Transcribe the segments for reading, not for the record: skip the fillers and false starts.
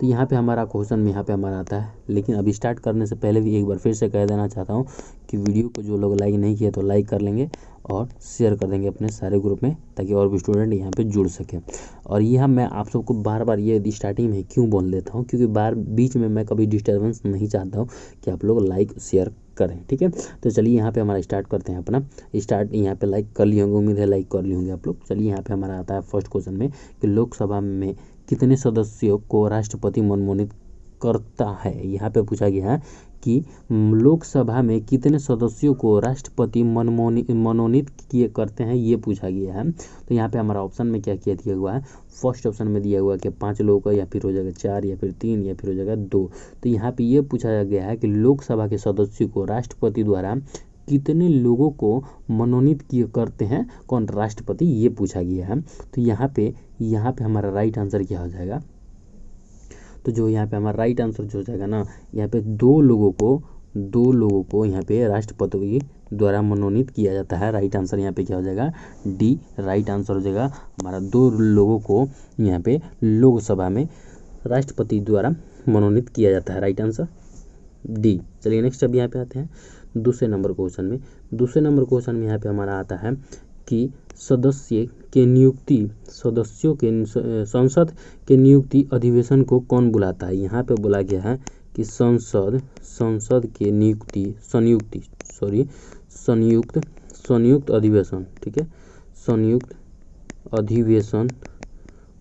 तो यहाँ पे हमारा क्वेश्चन यहाँ पे हमारा आता है। लेकिन अभी स्टार्ट करने से पहले भी एक बार फिर से कह देना चाहता हूँ कि वीडियो को जो लोग लाइक नहीं किए तो लाइक कर लेंगे और शेयर कर देंगे अपने सारे ग्रुप में, ताकि और भी स्टूडेंट यहाँ पे जुड़ सकें। और यह मैं आप सबको बार बार ये स्टार्टिंग में क्यों बोल देता हूँ, क्योंकि बीच में मैं कभी डिस्टर्बेंस नहीं चाहता हूँ कि आप लोग लाइक शेयर करें, ठीक है। तो चलिए यहाँ पे हमारा स्टार्ट करते हैं अपना। स्टार्ट यहाँ पे लाइक कर लिए होंगे, उम्मीद है लाइक कर लिए होंगे आप लोग। चलिए यहाँ पे हमारा आता है फर्स्ट क्वेश्चन में कि लोकसभा में कितने सदस्यों को राष्ट्रपति मनमोनित करता है। यहाँ पे पूछा गया है कि लोकसभा में कितने सदस्यों को राष्ट्रपति मनोनीत किए करते हैं, ये पूछा गया है। तो यहाँ पे हमारा ऑप्शन में क्या किया दिया हुआ है, फर्स्ट ऑप्शन में दिया हुआ है कि 5 लोगों का, या फिर हो जाएगा 4, या फिर 3, या फिर हो जाएगा 2। तो यहाँ पे ये पूछा गया है कि लोकसभा के सदस्यों को राष्ट्रपति द्वारा कितने लोगों को मनोनीत किए करते हैं, कौन राष्ट्रपति, ये पूछा गया है। तो यहाँ पे हमारा राइट आंसर क्या हो जाएगा, तो जो यहाँ पे हमारा राइट आंसर जो हो जाएगा ना, यहाँ पे 2 लोगों को यहाँ पे राष्ट्रपति द्वारा मनोनीत किया जाता है। राइट आंसर यहाँ पे क्या हो जाएगा, डी राइट आंसर हो जाएगा हमारा। 2 लोगों को यहाँ पे लोकसभा में राष्ट्रपति द्वारा मनोनीत किया जाता है, राइट आंसर डी। चलिए नेक्स्ट अब यहाँ पे आते हैं दूसरे नंबर क्वेश्चन में। दूसरे नंबर क्वेश्चन में यहाँ पे हमारा आता है कि सदस्यों के संसद के नियुक्ति अधिवेशन को कौन बुलाता है। यहाँ पे बोला गया है कि संसद के संयुक्त अधिवेशन, ठीक है, संयुक्त अधिवेशन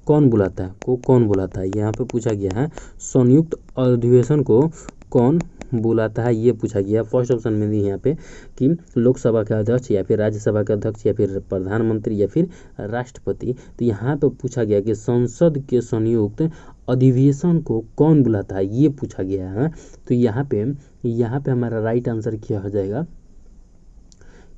कौन बुलाता है, कौन बुलाता है। यहाँ पे पूछा गया है संयुक्त अधिवेशन को कौन बुलाता है, ये पूछा गया। फर्स्ट ऑप्शन में दी यहाँ पे कि लोकसभा का अध्यक्ष, या फिर राज्यसभा का अध्यक्ष, या फिर प्रधानमंत्री, या फिर राष्ट्रपति। तो यहाँ पे पूछा गया कि संसद के संयुक्त अधिवेशन को कौन बुलाता है, ये पूछा गया है। तो यहाँ पे हमारा राइट आंसर क्या हो जाएगा,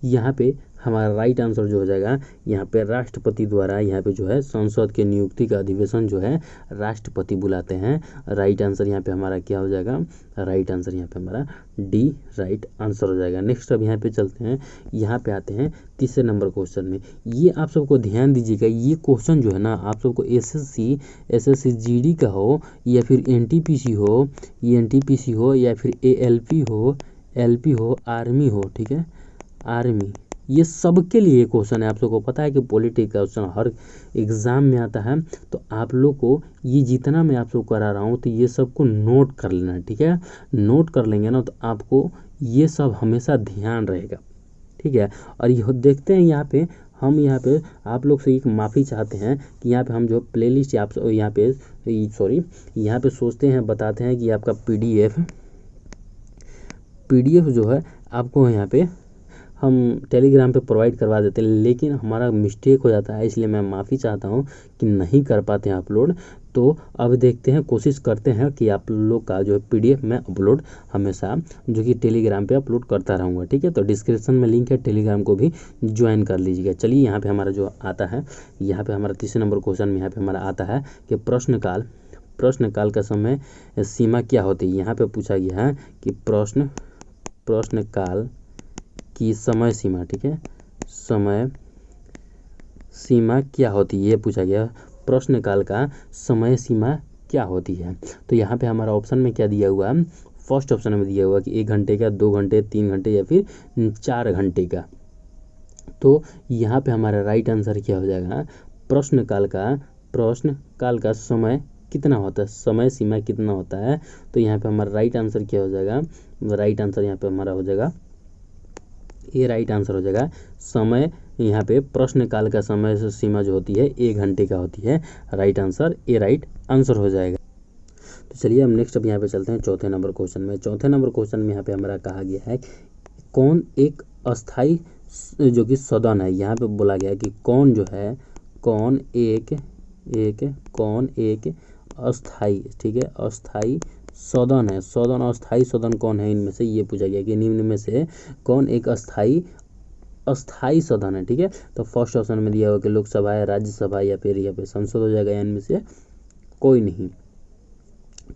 यहाँ पे हमारा राइट आंसर जो हो जाएगा, यहाँ पे राष्ट्रपति द्वारा यहाँ पे जो है संसद के नियुक्ति का अधिवेशन जो है राष्ट्रपति बुलाते हैं। राइट आंसर यहाँ पे हमारा क्या हो जाएगा, राइट आंसर यहाँ पे हमारा डी राइट आंसर हो जाएगा। नेक्स्ट अब यहाँ पे चलते हैं, यहाँ पे आते हैं तीसरे नंबर क्वेश्चन में। ये आप सबको ध्यान दीजिएगा, ये क्वेश्चन जो है ना आप सबको एसएससी जीडी का हो, या फिर एनटीपीसी हो, या फिर एलपी हो, आर्मी हो, ठीक है, आर्मी, ये सबके लिए क्वेश्चन है। आप लोगों को पता है कि पॉलिटिक्स का क्वेश्चन हर एग्ज़ाम में आता है। तो आप लोग को ये जितना मैं आप सबको करा रहा हूँ तो ये सबको नोट कर लेना है, ठीक है। नोट कर लेंगे ना तो आपको ये सब हमेशा ध्यान रहेगा, ठीक है। और ये देखते हैं यहाँ पे हम आप लोग से एक माफ़ी चाहते हैं कि यहाँ पे हम जो प्लेलिस्ट यहाँ पे सोचते हैं, बताते हैं कि आपका पीडीएफ जो है आपको यहाँ पे हम टेलीग्राम पे प्रोवाइड करवा देते हैं, लेकिन हमारा मिस्टेक हो जाता है, इसलिए मैं माफ़ी चाहता हूँ कि नहीं कर पाते हैं अपलोड। तो अब देखते हैं, कोशिश करते हैं कि आप लोग का जो पीडीएफ मैं अपलोड हमेशा जो कि टेलीग्राम पे अपलोड करता रहूँगा, ठीक है। तो डिस्क्रिप्शन में लिंक है, टेलीग्राम को भी ज्वाइन कर लीजिएगा। चलिए यहाँ पे हमारा जो आता है, यहाँ पे हमारा तीसरे नंबर क्वेश्चन में यहाँ पे हमारा आता है कि प्रश्नकाल का समय सीमा क्या होती है। यहाँ पे पूछा गया है कि प्रश्नकाल की समय सीमा, ठीक है, समय सीमा क्या होती है, ये पूछा गया। प्रश्नकाल का समय सीमा क्या होती है। तो यहाँ पे हमारा ऑप्शन में क्या दिया हुआ है, फर्स्ट ऑप्शन में दिया हुआ कि 1 घंटे का, 2 घंटे, 3 घंटे, या फिर 4 घंटे का। तो यहाँ पे हमारा राइट आंसर क्या हो जाएगा, प्रश्नकाल का समय कितना होता है, समय सीमा कितना होता है। तो यहाँ पे हमारा राइट आंसर क्या हो जाएगा, राइट आंसर यहाँ पे हमारा हो जाएगा, ये राइट आंसर हो जाएगा। समय यहाँ पे प्रश्नकाल का समय सीमा जो होती है 1 घंटे का होती है। Right answer A right answer हो जाएगा। तो चलिए हम नेक्स्ट अब यहाँ पे चलते हैं चौथे नंबर क्वेश्चन में। चौथे नंबर क्वेश्चन में यहाँ पे हमारा कहा गया है कौन एक अस्थाई जो कि सदन है। यहाँ पे बोला गया है कि कौन एक अस्थाई, ठीक है, अस्थाई सदन है। अस्थाई सदन कौन है इनमें से, ये पूछा गया कि निम्न में से कौन एक अस्थाई सदन है, ठीक है। तो फर्स्ट ऑप्शन में दिया हुआ कि लोकसभा है, राज्यसभा, या फिर यहाँ पे संसद हो जाएगा, इनमें से कोई नहीं।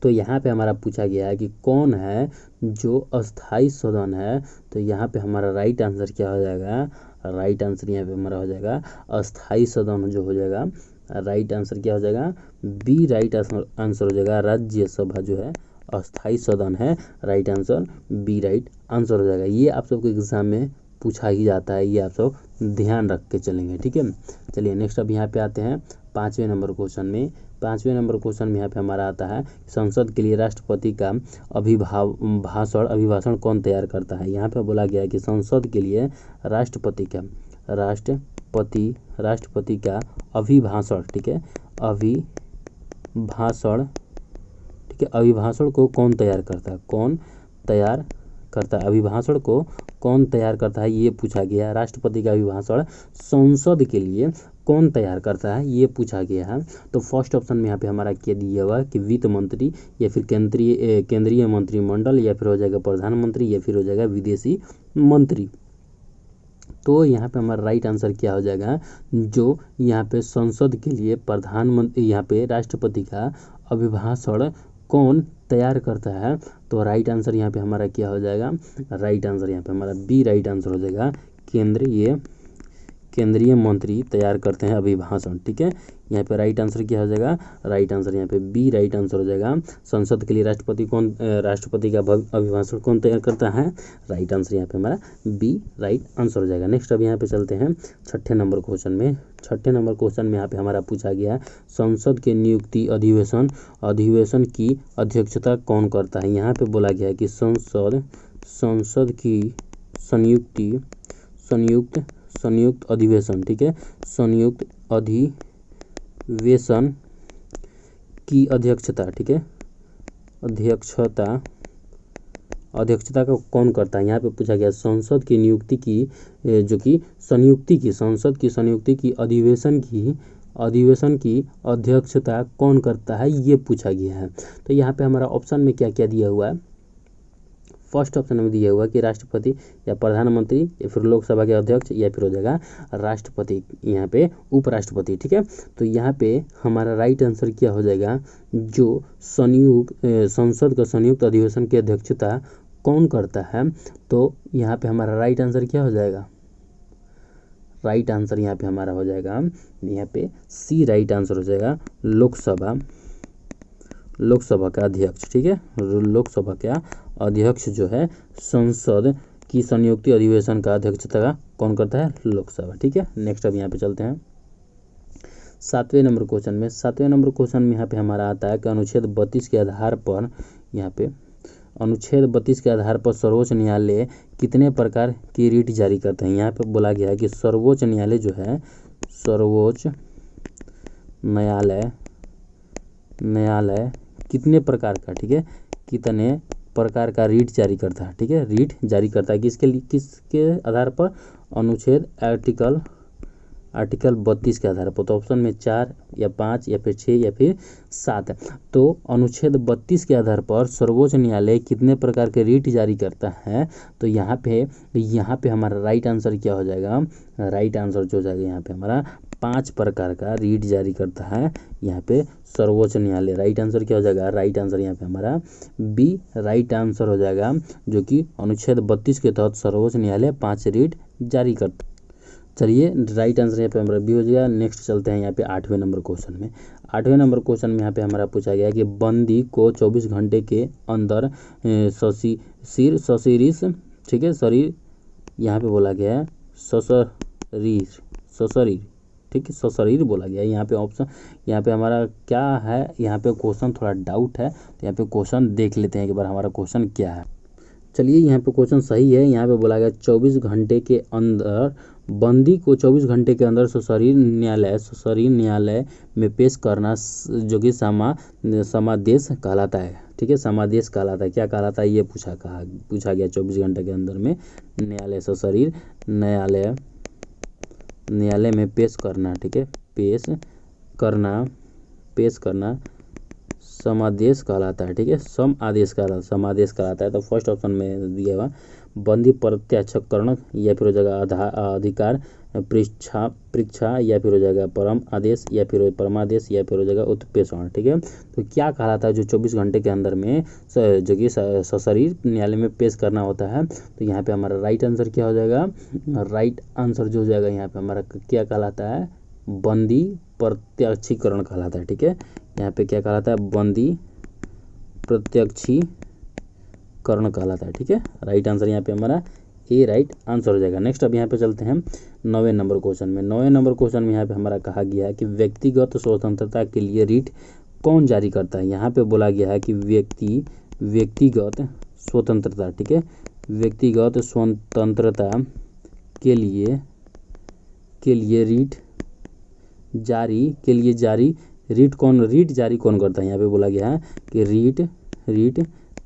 तो यहाँ पे हमारा पूछा गया है कि कौन है जो अस्थाई सदन है। तो यहाँ पे हमारा राइट आंसर क्या हो जाएगा, राइट आंसर यहाँ पे हमारा हो जाएगा अस्थाई सदन जो हो जाएगा राइट आंसर क्या हो जाएगा, बी राइट आंसर हो जाएगा। राज्यसभा जो है अस्थाई सदन है, right answer B right answer हो जाएगा। ये आप सबको एग्जाम में पूछा ही जाता है, ये आप सब ध्यान रख के चलेंगे, ठीक है। चलिए नेक्स्ट अब यहाँ पे आते हैं 5वें नंबर क्वेश्चन में। 5वें नंबर क्वेश्चन में यहाँ पे हमारा आता है, संसद के लिए राष्ट्रपति का अभिभाषण कौन तैयार करता है। यहाँ पे बोला गया है कि संसद के लिए राष्ट्रपति का अभिभाषण, ठीक है, अभिभाषण, ठीक है, अभिभाषण को कौन तैयार करता है, कौन तैयार करता है, अभिभाषण को कौन तैयार करता है, ये पूछा गया है। राष्ट्रपति का अभिभाषण संसद के लिए कौन तैयार करता है, ये पूछा गया है। तो फर्स्ट ऑप्शन में यहाँ पे हमारा क्या दिया हुआ कि वित्त मंत्री, या फिर केंद्रीय मंत्रिमंडल, या फिर हो जाएगा प्रधानमंत्री, या फिर हो जाएगा विदेशी मंत्री। तो यहाँ पे हमारा राइट आंसर क्या हो जाएगा, जो यहाँ पे संसद के लिए प्रधानमंत्री, यहाँ पे राष्ट्रपति का अभिभाषण कौन तैयार करता है। तो राइट आंसर यहाँ पे हमारा क्या हो जाएगा, राइट आंसर यहाँ पे हमारा बी राइट आंसर हो जाएगा। केंद्रीय मंत्री तैयार करते हैं अभिभाषण, ठीक है। यहाँ पे राइट आंसर क्या हो जाएगा, राइट आंसर यहाँ पे बी राइट आंसर हो जाएगा। संसद के लिए राष्ट्रपति का अभिभाषण कौन तैयार करता है, राइट आंसर यहाँ पे हमारा बी राइट आंसर हो जाएगा। नेक्स्ट अब यहाँ पे चलते हैं 6ठे नंबर क्वेश्चन में। 6ठे नंबर क्वेश्चन में यहाँ पे हमारा पूछा गया है, संसद के नियुक्ति अधिवेशन की अध्यक्षता कौन करता है। यहाँ पे बोला गया है कि संसद की संयुक्त अधिवेशन, ठीक है, संयुक्त अधिवेशन की अध्यक्षता, ठीक है, अध्यक्षता का कौन करता है। यहाँ पे पूछा गया संसद की नियुक्ति की, जो कि संसद की संयुक्ति की अधिवेशन की अध्यक्षता कौन करता है, ये पूछा गया है। तो यहाँ पे हमारा ऑप्शन में क्या क्या दिया हुआ है, फर्स्ट ऑप्शन में दिया हुआ कि राष्ट्रपति या प्रधानमंत्री, या फिर लोकसभा के अध्यक्ष, या फिर हो जाएगा राष्ट्रपति, यहाँ पे उपराष्ट्रपति, ठीक है। तो यहाँ पे हमारा राइट आंसर क्या हो जाएगा, जो संसद का संयुक्त अधिवेशन की अध्यक्षता कौन करता है। तो यहाँ पे हमारा राइट आंसर क्या हो जाएगा, राइट आंसर यहाँ पे हमारा हो जाएगा, यहाँ पे सी राइट आंसर हो जाएगा, लोकसभा का अध्यक्ष, ठीक है। लोकसभा का अध्यक्ष जो है संसद की संयुक्त अधिवेशन का अध्यक्षता कौन करता है, लोकसभा, ठीक है। नेक्स्ट अब यहाँ पे चलते हैं 7वें नंबर क्वेश्चन में। 7वें नंबर क्वेश्चन में यहाँ पे हमारा आता है कि अनुच्छेद 32 के आधार पर, यहाँ पे अनुच्छेद 32 के आधार पर सर्वोच्च न्यायालय कितने प्रकार की रीट जारी करते हैं। यहाँ पे बोला गया है कि सर्वोच्च न्यायालय जो है, सर्वोच्च न्यायालय कितने प्रकार का, ठीक है, कितने प्रकार का रीट जारी करता है, ठीक है, रीट जारी करता है। किसके आधार पर, अनुच्छेद आर्टिकल 32 के आधार पर। तो ऑप्शन में 4 या 5 या फिर 6 या फिर 7 है। तो अनुच्छेद 32 के आधार पर सर्वोच्च न्यायालय कितने प्रकार के रीट जारी करता है। तो यहाँ पे हमारा राइट आंसर क्या हो जाएगा, राइट आंसर जो हो जाएगा यहाँ पे हमारा 5 प्रकार का रीट जारी करता है यहाँ पे सर्वोच्च न्यायालय। राइट आंसर क्या हो जाएगा, राइट आंसर यहाँ पे हमारा बी राइट आंसर हो जाएगा, जो कि अनुच्छेद 32 के तहत सर्वोच्च न्यायालय 5 रीट जारी करता है। चलिए राइट आंसर यहाँ पे हमारा बी हो जाएगा। नेक्स्ट चलते हैं यहाँ पे 8वें नंबर क्वेश्चन में। 8वें नंबर क्वेश्चन में यहाँ पे हमारा पूछा गया कि बंदी को 24 घंटे के अंदर सशरीर, ठीक है, शरीर, यहाँ पे बोला गया है सशरीर, ठीक है, सशरीर बोला गया है। यहाँ पे ऑप्शन, यहाँ पे हमारा क्या है, यहाँ पे क्वेश्चन थोड़ा डाउट है, तो यहाँ पे क्वेश्चन देख लेते हैं एक बार हमारा क्वेश्चन क्या है। चलिए यहाँ पे क्वेश्चन सही है। यहाँ पे बोला गया 24 घंटे के अंदर, बंदी को 24 घंटे के अंदर सशरीर न्यायालय में पेश करना, जो कि समादेश कहलाता है, ठीक है, समादेश कहलाता है। क्या कहलाता है ये पूछा गया 24 घंटे के अंदर में सशरीर न्यायालय में पेश करना, ठीक है, पेश करना समादेश कहलाता है, ठीक है, समादेश कहलाता है। तो फर्स्ट ऑप्शन में दिया हुआ बंदी प्रत्यक्षकरण, या फिर हो जाएगा अधिकार परीक्षा, या फिर हो जाएगा परम आदेश, या फिर परमादेश, या फिर हो जाएगा उत्प्रेषण, ठीक है। तो क्या कहलाता है जो 24 घंटे के अंदर में जो कि सशरीर न्यायालय में पेश करना होता है। तो यहाँ पे हमारा राइट आंसर क्या हो जाएगा, राइट आंसर जो हो जाएगा यहाँ पे हमारा क्या कहलाता है, बंदी प्रत्यक्षीकरण कहलाता है। ठीक है, यहाँ पे क्या कहलाता है, बंदी प्रत्यक्षीकरण कहलाता है। ठीक है, राइट आंसर यहाँ पे हमारा ए राइट आंसर हो जाएगा। नेक्स्ट अब यहाँ पे चलते हैं 9वें नंबर क्वेश्चन में। 9वें नंबर क्वेश्चन में यहाँ पे हमारा कहा गया है कि व्यक्तिगत स्वतंत्रता के लिए रीट कौन जारी करता है। यहाँ पे बोला गया है कि व्यक्तिगत स्वतंत्रता, ठीक है, व्यक्तिगत स्वतंत्रता के लिए रीट जारी रीट जारी कौन करता है। यहाँ पे बोला गया है कि रीट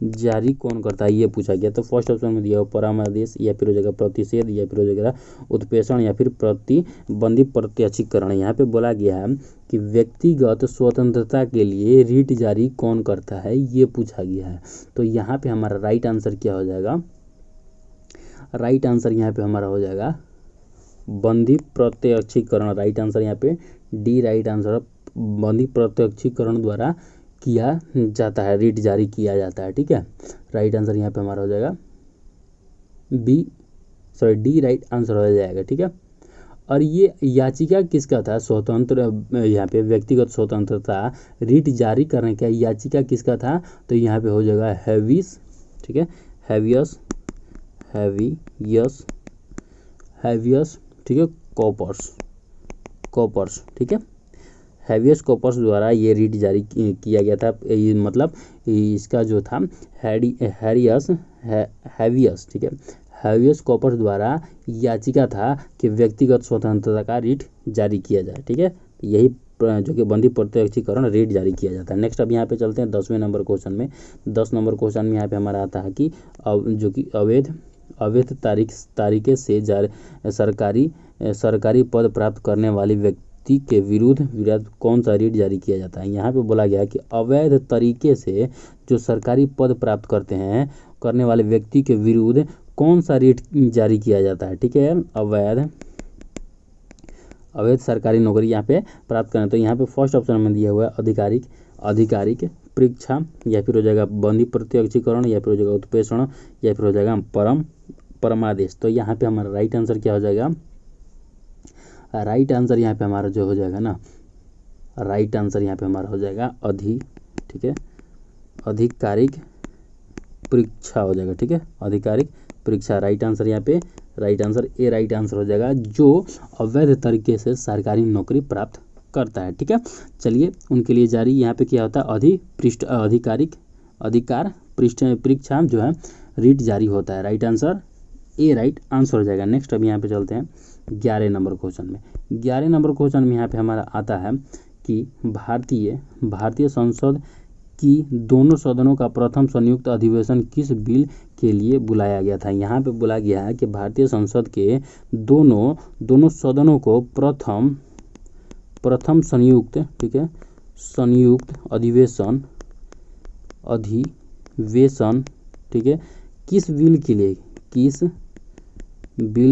जारी कौन करता है, ये पूछा गया। तो फर्स्ट ऑप्शन में दिया हुआ परामर्श, या फिर हो जाएगा प्रतिषेध, या फिर हो जाएगा उत्प्रेषण, या फिर प्रतिबंधी प्रत्यक्षीकरण। यहाँ पे बोला गया है कि व्यक्तिगत स्वतंत्रता के लिए रीट जारी कौन करता है, ये पूछा गया है। तो यहाँ पे हमारा राइट आंसर क्या हो जाएगा, राइट आंसर यहाँ पे हमारा हो जाएगा बंदी प्रत्यक्षीकरण। राइट आंसर यहाँ पे डी राइट आंसर, बंदी प्रत्यक्षीकरण द्वारा किया जाता है, रीट जारी किया जाता है। ठीक है, राइट आंसर यहाँ पे हमारा हो जाएगा डी राइट आंसर हो जाएगा। ठीक है, और ये याचिका किसका था, स्वतंत्र, यहाँ पे व्यक्तिगत स्वतंत्रता रीट जारी करने का याचिका किसका था, तो यहाँ पे हो जाएगा हैवियस। ठीक है, हैवियस, ठीक है, कॉपर्स, ठीक है, हैवियस कॉपर्स द्वारा ये रीट जारी किया गया था। ये मतलब इसका जो था हैवियस, ठीक है, हैवियस कॉपर्स द्वारा याचिका था कि व्यक्तिगत स्वतंत्रता का रीट जारी किया जाए। ठीक है, यही जो कि बंदी प्रत्यक्षीकरण रीट जारी किया जाता है। नेक्स्ट अब यहाँ पे चलते हैं 10वें नंबर क्वेश्चन में। 10 नंबर क्वेश्चन में यहाँ पे हमारा आता है कि जो कि अवैध तरीके से सरकारी पद प्राप्त करने वाली व्यक्ति के विरुद्ध कौन सा रीट जारी किया जाता है। यहाँ पे बोला गया है कि अवैध तरीके से जो सरकारी पद प्राप्त करने वाले व्यक्ति के विरुद्ध कौन सा रीट जारी किया जाता है। ठीक है, अवैध सरकारी नौकरी यहाँ पे प्राप्त करना। तो यहाँ पे फर्स्ट ऑप्शन में दिया हुआ है आधिकारिक परीक्षा, या फिर हो जाएगा बंदी प्रत्यक्षीकरण, या फिर हो जाएगा उत्प्रेषण, या फिर हो जाएगा परमादेश। तो यहाँ पे हमारा राइट आंसर क्या हो जाएगा, राइट आंसर यहाँ पे हमारा जो हो जाएगा ना, राइट आंसर यहाँ पे हमारा हो जाएगा ठीक है, आधिकारिक परीक्षा हो जाएगा। ठीक है, आधिकारिक परीक्षा राइट आंसर यहाँ पे, right answer A right answer हो जाएगा, जो अवैध तरीके से सरकारी नौकरी प्राप्त करता है। ठीक है, चलिए उनके लिए जारी यहाँ पे क्या होता है, अधिकार परीक्षा जो है रीट जारी होता है। Right answer A right answer हो जाएगा। नेक्स्ट अब यहाँ पे चलते हैं 11 नंबर क्वेश्चन में। 11 नंबर क्वेश्चन में यहाँ पे हमारा आता है कि भारतीय संसद की दोनों सदनों का प्रथम संयुक्त अधिवेशन किस बिल के लिए बुलाया गया था। यहाँ पे बोला गया है कि भारतीय संसद के दोनों सदनों को प्रथम संयुक्त, ठीक है, संयुक्त अधिवेशन, ठीक है, किस बिल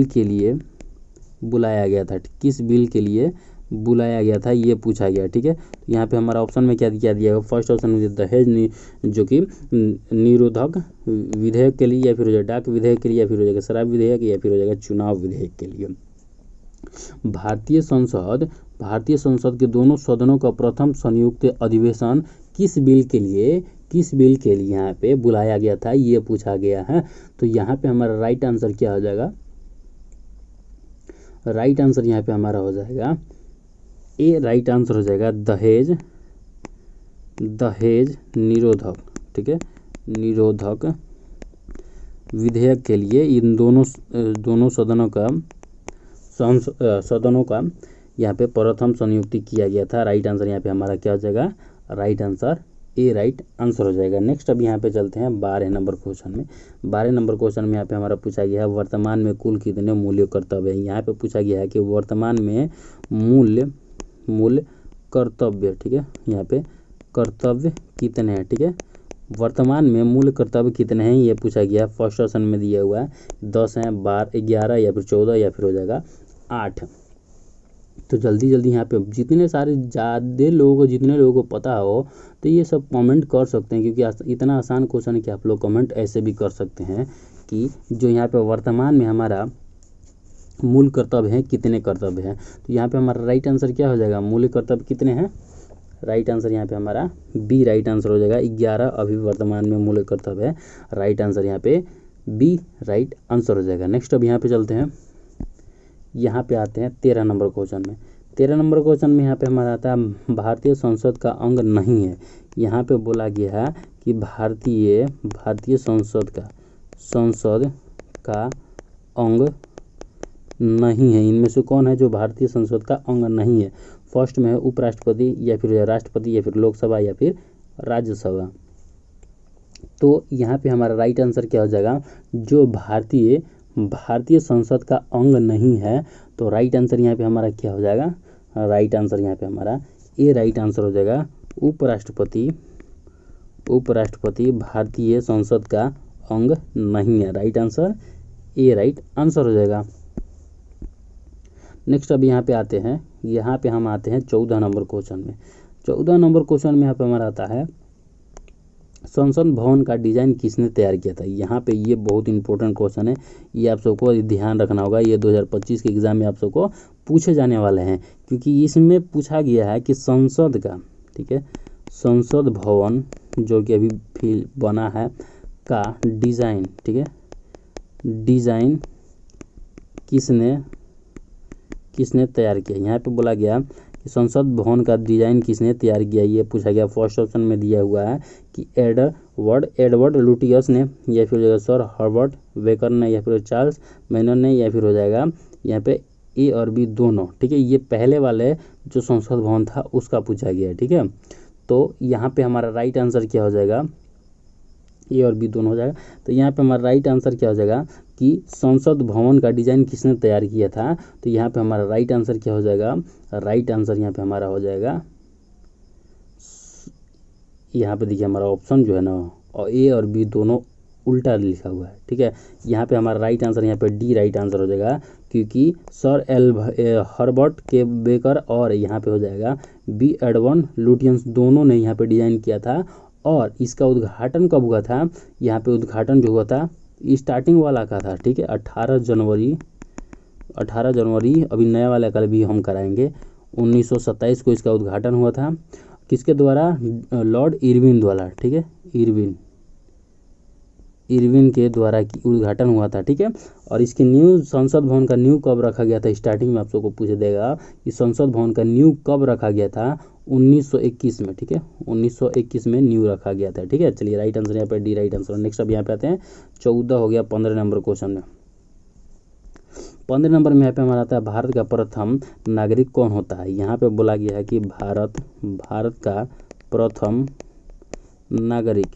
के लिए बुलाया गया था, किस बिल के लिए बुलाया गया था, ये पूछा गया। ठीक है, यहाँ पे हमारा ऑप्शन में क्या दिया है, फर्स्ट ऑप्शन में दहेज जो कि निरोधक विधेयक के लिए, या फिर हो जाएगा डाक विधेयक के लिए, या फिर हो जाएगा शराब विधेयक, या फिर हो जाएगा चुनाव विधेयक के लिए। भारतीय संसद के दोनों सदनों का प्रथम संयुक्त अधिवेशन किस बिल के लिए यहाँ पे बुलाया गया था, ये पूछा गया है। तो यहाँ पे हमारा राइट आंसर क्या हो जाएगा, राइट आंसर यहाँ पे हमारा हो जाएगा ए राइट आंसर हो जाएगा दहेज निरोधक, ठीक है, निरोधक विधेयक के लिए इन दोनों सदनों का यहाँ पे प्रथम संयुक्ति किया गया था। राइट आंसर यहाँ पे हमारा क्या हो जाएगा, right answer A right answer हो जाएगा। नेक्स्ट अब यहाँ पे चलते हैं 12 नंबर क्वेश्चन में। 12 नंबर क्वेश्चन में यहाँ पे हमारा पूछा गया है वर्तमान में कुल कितने मूल्य कर्तव्य हैं। यहाँ पे पूछा गया है कि वर्तमान में मूल्य कर्तव्य, ठीक है, यहाँ पे कर्तव्य कितने हैं। ठीक है, वर्तमान में मूल्य कर्तव्य कितने हैं, ये पूछा गया। फर्स्ट ऑप्शन में दिया हुआ है 10 हैं, 12, 11, या फिर 14, या फिर हो जाएगा 8। तो जल्दी यहाँ पे जितने लोगों को पता हो तो ये सब कमेंट कर सकते हैं, क्योंकि इतना आसान क्वेश्चन है कि आप लोग कमेंट ऐसे भी कर सकते हैं कि जो यहाँ पे वर्तमान में हमारा मूल कर्तव्य हैं, कितने कर्तव्य हैं। तो यहाँ पे हमारा राइट आंसर क्या हो जाएगा, मूल कर्तव्य कितने हैं। राइट आंसर यहाँ पे हमारा बी राइट आंसर हो जाएगा। 11 अभी वर्तमान में मूल कर्तव्य है। राइट आंसर यहाँ पे बी राइट आंसर हो जाएगा। नेक्स्ट अब यहाँ पे चलते हैं, यहाँ पे आते हैं 13 नंबर क्वेश्चन में। 13 नंबर क्वेश्चन में यहाँ पे हमारा आता है भारतीय संसद का अंग नहीं है। यहाँ पे बोला गया है कि भारतीय संसद का अंग नहीं है। इनमें से कौन है जो भारतीय संसद का अंग नहीं है। फर्स्ट में है उपराष्ट्रपति या फिर राष्ट्रपति या फिर लोकसभा या फिर राज्यसभा। तो यहाँ पे हमारा राइट आंसर क्या हो जाएगा, जो भारतीय संसद का अंग नहीं है। तो राइट आंसर यहाँ पे हमारा क्या हो जाएगा, राइट आंसर यहाँ पे हमारा ए राइट आंसर हो जाएगा। उपराष्ट्रपति भारतीय संसद का अंग नहीं है। Right answer A right answer हो जाएगा। नेक्स्ट अब यहाँ पे आते हैं, यहाँ पे हम आते हैं 14 नंबर क्वेश्चन में। 14 नंबर क्वेश्चन में यहाँ पे हमारा आता है संसद भवन का डिजाइन किसने तैयार किया था। यहाँ पे ये बहुत इंपॉर्टेंट क्वेश्चन है, ये आप सबको ध्यान रखना होगा। ये 2025 के एग्जाम में आप सबको पूछे जाने वाले हैं, क्योंकि इसमें पूछा गया है कि संसद का, ठीक है, संसद भवन जो कि अभी बना है का डिजाइन, ठीक है, डिजाइन किसने तैयार किया। यहाँ पे बोला गया कि संसद भवन का डिजाइन किसने तैयार किया, ये पूछा गया। फर्स्ट ऑप्शन में दिया हुआ है कि एडवर्ड लुटियस ने, या फिर हो जाएगा सर हर्बर्ट बेकर ने, या फिर चार्ल्स मैनन ने, या फिर हो जाएगा यहाँ पे ए और बी दोनों। ठीक है, ये पहले वाले जो संसद भवन था उसका पूछा गया है। ठीक है, तो यहाँ पे हमारा राइट आंसर क्या हो जाएगा, ए और बी दोनों हो जाएगा। तो यहाँ पे हमारा राइट आंसर क्या हो जाएगा कि संसद भवन का डिजाइन किसने तैयार किया था। तो यहाँ पे हमारा राइट आंसर क्या हो जाएगा, राइट आंसर यहाँ पे हमारा हो जाएगा, यहाँ पे देखिए हमारा ऑप्शन जो है ना, और ए और बी दोनों उल्टा लिखा हुआ है। ठीक है, यहाँ पे हमारा राइट आंसर यहाँ पे डी राइट आंसर हो जाएगा, क्योंकि सर हर्बर्ट के बेकर और यहाँ पे हो जाएगा बी एडवर्ड लुटियंस दोनों ने यहाँ पे डिजाइन किया था। और इसका उद्घाटन कब हुआ था, यहाँ पे उद्घाटन जो हुआ था स्टार्टिंग वाला का था। ठीक है, 18 जनवरी, अभी नया वाला कल भी हम कराएंगे, 1927 को इसका उद्घाटन हुआ था। किसके द्वारा, लॉर्ड इरविन द्वारा। ठीक है, इरविन के द्वारा उद्घाटन हुआ था। ठीक है, और इसकी न्यू संसद भवन का न्यू कब रखा गया था, स्टार्टिंग में आप सबको पूछ देगा कि संसद भवन का न्यू कब रखा गया था, 1921 में। ठीक है, 1921 में न्यू रखा गया था। ठीक है, चलिए राइट आंसर यहाँ पे डी राइट आंसर। नेक्स्ट अब यहाँ पे आते हैं 14 हो गया, 15 नंबर क्वेश्चन में। 15 नंबर में यहाँ पे हमारा आता है भारत का प्रथम नागरिक कौन होता है। यहाँ पे बोला गया है कि भारत का प्रथम नागरिक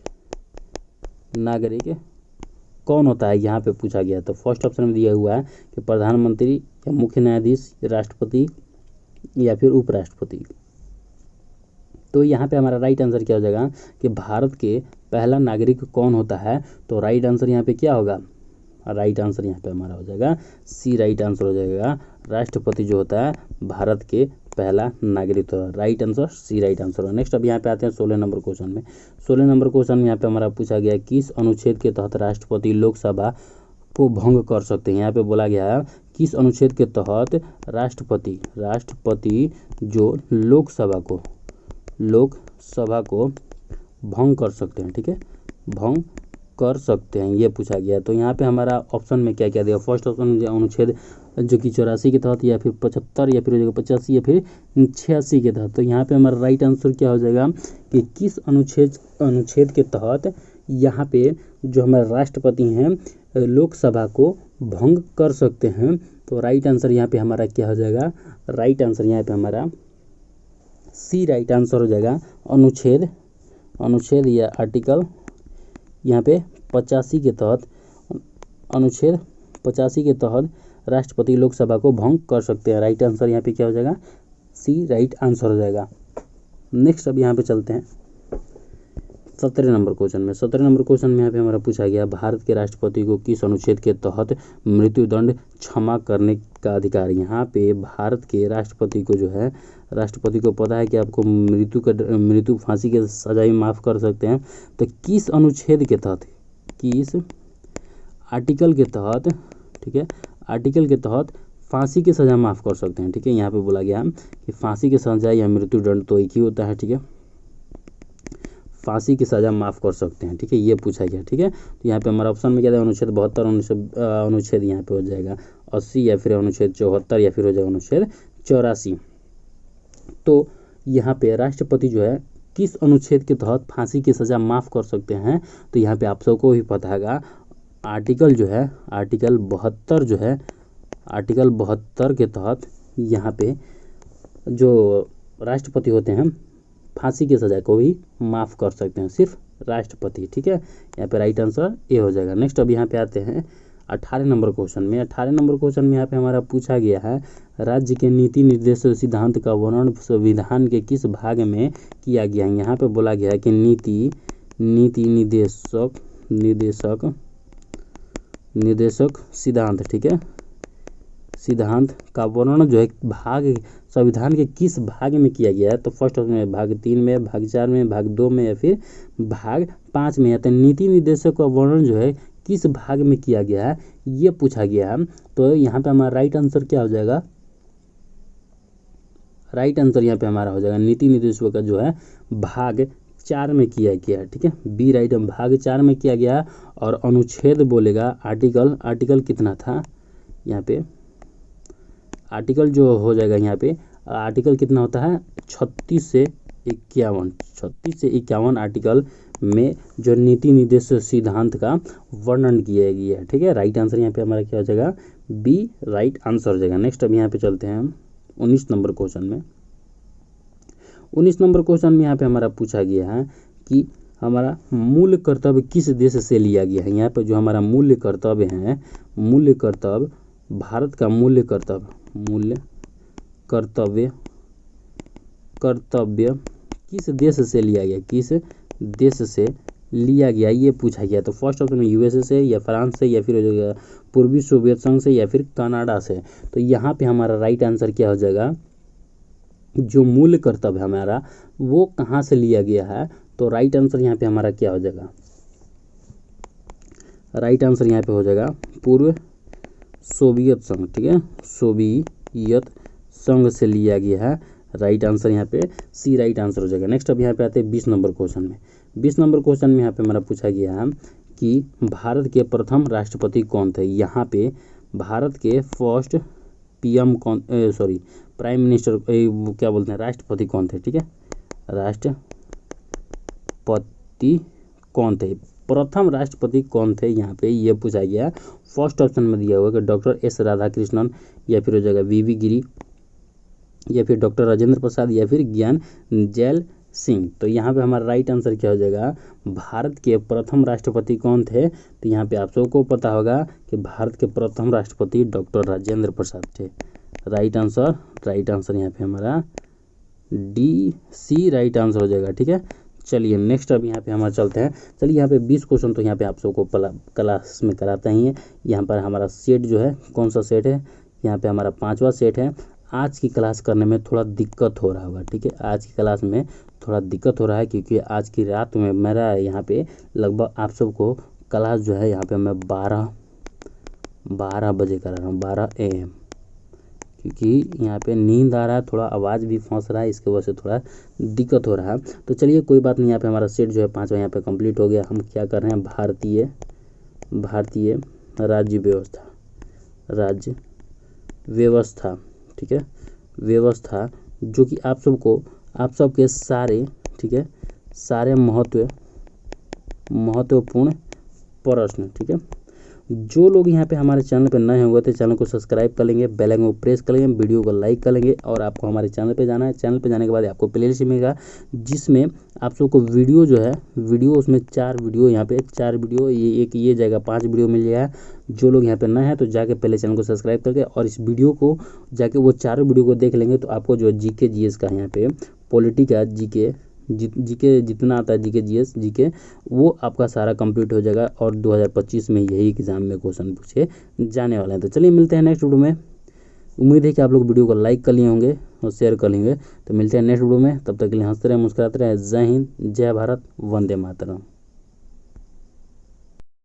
कौन होता है, यहाँ पे पूछा गया। तो फर्स्ट ऑप्शन में दिया हुआ है कि प्रधानमंत्री या मुख्य न्यायाधीश, राष्ट्रपति या फिर उपराष्ट्रपति। तो यहाँ पे हमारा राइट आंसर क्या हो जाएगा कि भारत के पहला नागरिक कौन होता है। तो राइट आंसर यहाँ पे क्या होगा, राइट आंसर यहाँ पे हमारा हो जाएगा सी राइट आंसर हो जाएगा। राष्ट्रपति जो होता है भारत के पहला नागरिक, तो right answer C right answer हो। नेक्स्ट अब यहाँ पे आते हैं 16 नंबर क्वेश्चन में। 16 नंबर क्वेश्चन में यहाँ पे हमारा पूछा गया किस अनुच्छेद के तहत राष्ट्रपति लोकसभा को भंग कर सकते हैं। यहाँ पे बोला गया है किस अनुच्छेद के तहत राष्ट्रपति जो लोकसभा को भंग कर सकते हैं। ठीक है, भंग कर सकते हैं, ये पूछा गया। तो यहाँ पे हमारा ऑप्शन में क्या क्या दिया, फर्स्ट ऑप्शन में अनुच्छेद जो कि 84 के तहत, या फिर 75, या फिर 85, या फिर 86 के तहत। तो यहाँ पे हमारा राइट आंसर क्या हो जाएगा कि किस अनुच्छेद के तहत यहाँ पे जो हमारे राष्ट्रपति हैं लोकसभा को भंग कर सकते हैं। तो राइट आंसर यहाँ पे हमारा क्या हो जाएगा, राइट आंसर यहाँ पे हमारा सी राइट आंसर हो जाएगा। अनुच्छेद या आर्टिकल यहाँ पे 85 के तहत, अनुच्छेद 85 के तहत राष्ट्रपति लोकसभा को भंग कर सकते हैं। राइट आंसर यहाँ पे क्या हो जाएगा, सी राइट आंसर हो जाएगा। नेक्स्ट अब यहाँ पे चलते हैं 17 नंबर क्वेश्चन में। 17 नंबर क्वेश्चन में यहाँ पे हमारा पूछा गया भारत के राष्ट्रपति को किस अनुच्छेद के तहत मृत्युदंड क्षमा करने का अधिकार। यहाँ पे भारत के राष्ट्रपति को जो है, राष्ट्रपति को पता है कि आपको मृत्यु फांसी के सजाए माफ़ कर सकते हैं। तो किस अनुच्छेद के तहत, किस आर्टिकल के तहत, ठीक है, आर्टिकल के तहत फांसी की सज़ा माफ़ कर सकते हैं, ठीक है। यहाँ पे बोला गया कि फांसी की सज़ा या मृत्युदंड तो एक ही होता है, ठीक है। फांसी की सज़ा माफ़ कर सकते हैं, ठीक है, ये पूछा गया, ठीक है। तो यहाँ पे हमारा ऑप्शन में क्या था, अनुच्छेद 72, अनुच्छेद यहाँ पे हो जाएगा 80, या फिर अनुच्छेद 74, या फिर हो जाएगा अनुच्छेद 84। तो यहाँ पे राष्ट्रपति जो है किस अनुच्छेद के तहत फांसी की सज़ा माफ़ कर सकते हैं, तो यहाँ पे आप सबको भी पता है आर्टिकल जो है आर्टिकल 72 जो है, आर्टिकल 72 के तहत यहाँ पे जो राष्ट्रपति होते हैं फांसी की सज़ा को भी माफ़ कर सकते हैं, सिर्फ राष्ट्रपति, ठीक है। यहाँ पे राइट आंसर ए हो जाएगा। नेक्स्ट अब यहाँ पे आते हैं 18 नंबर क्वेश्चन में। 18 नंबर क्वेश्चन में यहाँ पे हमारा पूछा गया है, राज्य के नीति निर्देश सिद्धांत का वर्णन संविधान के किस भाग में किया गया है। यहाँ पे बोला गया है कि नीति निर्देशक सिद्धांत, ठीक है, सिद्धांत का वर्णन जो है भाग संविधान के किस भाग में किया गया है। तो फर्स्ट ऑप्शन में भाग 3 में, भाग 4 में, भाग 2 में, या फिर भाग 5 में। तो नीति निर्देशक का वर्णन जो है किस भाग में किया गया है, ये पूछा गया है। तो यहाँ पे हमारा राइट आंसर क्या हो जाएगा, राइट आंसर यहाँ पे हमारा हो जाएगा नीति निर्देशों का जो है भाग 4 में किया गया है, ठीक है। बी राइट, भाग 4 में किया गया। और अनुच्छेद बोलेगा आर्टिकल कितना था यहाँ पे, आर्टिकल जो हो जाएगा यहाँ पे आर्टिकल कितना होता है 36 से 51 आर्टिकल में जो नीति निर्देश सिद्धांत का वर्णन किया गया है, ठीक है। राइट आंसर यहाँ पे हमारा क्या हो जाएगा, बी राइट आंसर हो जाएगा। नेक्स्ट अब यहाँ पे चलते हैं हम 19 नंबर क्वेश्चन में। 19 नंबर क्वेश्चन में यहाँ पे हमारा पूछा गया है कि हमारा मूल कर्तव्य किस देश से लिया गया है। यहाँ पे जो हमारा मूल्य कर्तव्य है, मूल्य कर्तव्य भारत का मूल्य कर्तव्य किस देश से लिया गया, किस देश से लिया गया, ये पूछा गया। तो फर्स्ट ऑप्शन में यूएसए से, या फ्रांस से, या फिर हो जाएगा पूर्वी सोवियत संघ से, या फिर कनाडा से। तो यहाँ पे हमारा राइट आंसर क्या हो जाएगा, जो मूल कर्तव्य हमारा वो कहाँ से लिया गया है। तो राइट आंसर यहाँ पे हमारा क्या हो जाएगा, राइट आंसर यहाँ पे हो जाएगा पूर्व सोवियत संघ, ठीक है, सोवियत संघ से लिया गया है। राइट आंसर यहाँ पे सी राइट आंसर हो जाएगा। नेक्स्ट अब यहाँ पे आते हैं 20 नंबर क्वेश्चन में। 20 नंबर क्वेश्चन में यहाँ पे हमारा पूछा गया है कि भारत के प्रथम राष्ट्रपति कौन थे। यहाँ पे भारत के फर्स्ट पीएम कौन, प्राइम मिनिस्टर, क्या बोलते हैं, राष्ट्रपति कौन थे, ठीक है, राष्ट्रपति कौन थे, प्रथम राष्ट्रपति कौन थे, यहाँ पे ये पूछा गया। फर्स्ट ऑप्शन में दिया हुआ कि डॉक्टर एस राधाकृष्णन, या फिर हो जाएगा वीवी गिरी, या फिर डॉक्टर राजेंद्र प्रसाद, या फिर ज्ञान जैल सिंह। तो यहाँ पे हमारा राइट आंसर क्या हो जाएगा, भारत के प्रथम राष्ट्रपति कौन थे। तो यहाँ पे आप सबको पता होगा कि भारत के प्रथम राष्ट्रपति डॉक्टर राजेंद्र प्रसाद थे। राइट आंसर यहाँ पे हमारा डी सी राइट आंसर हो जाएगा, ठीक है। चलिए नेक्स्ट अब यहाँ पे हमारा चलते हैं। चलिए यहाँ पे 20 क्वेश्चन तो यहाँ पे आप सबको क्लास में कराता ही है। यहाँ पर हमारा सेट जो है कौन सा सेट है, यहाँ पे हमारा 5वां सेट है। आज की क्लास करने में थोड़ा दिक्कत हो रहा होगा, ठीक है, आज की क्लास में थोड़ा दिक्कत हो रहा है क्योंकि आज की रात में मेरा यहाँ पे लगभग आप सबको क्लास जो है यहाँ पे मैं 12 बजे करा रहा हूँ, 12 AM, क्योंकि यहाँ पे नींद आ रहा है, थोड़ा आवाज़ भी फंस रहा है, इसके वजह से थोड़ा दिक्कत हो रहा है। तो चलिए कोई बात नहीं, यहाँ पे हमारा सेट जो है 5वां यहाँ पे कंप्लीट हो गया। हम क्या कर रहे हैं, भारतीय राज्य व्यवस्था, ठीक है, व्यवस्था जो कि आप सबके सारे, ठीक है, सारे महत्वपूर्ण प्रश्न, ठीक है। जो लोग यहाँ पे हमारे चैनल पे नए होंगे तो चैनल को सब्सक्राइब कर लेंगे, बेल आइकन को प्रेस कर लेंगे, वीडियो को लाइक कर लेंगे। और आपको हमारे चैनल पे जाना है। चैनल पे जाने के बाद आपको प्लेलिस्ट मिलेगा जिसमें आप सबको वीडियो जो है, उसमें 4 वीडियो, यहाँ पे 4 वीडियो, ये जाएगा 5 वीडियो मिल जाएगा। जो लोग यहाँ पे नए हैं तो जाके पहले चैनल को सब्सक्राइब करके और इस वीडियो को जाके वो 4 वीडियो को देख लेंगे तो आपको जो GK GS का यहाँ पे पॉलिटी का GK जितना आता है, GK वो आपका सारा कंप्लीट हो जाएगा। और 2025 में यही एग्जाम में क्वेश्चन पूछे जाने वाले हैं। तो चलिए मिलते हैं नेक्स्ट वीडियो में। उम्मीद है कि आप लोग वीडियो को लाइक कर लिए होंगे और शेयर कर लेंगे। तो मिलते हैं नेक्स्ट वीडियो में, तब तक के लिए हंसते रहे, मुस्कुराते रहे। जय हिंद, जय भारत, वंदे मातरम।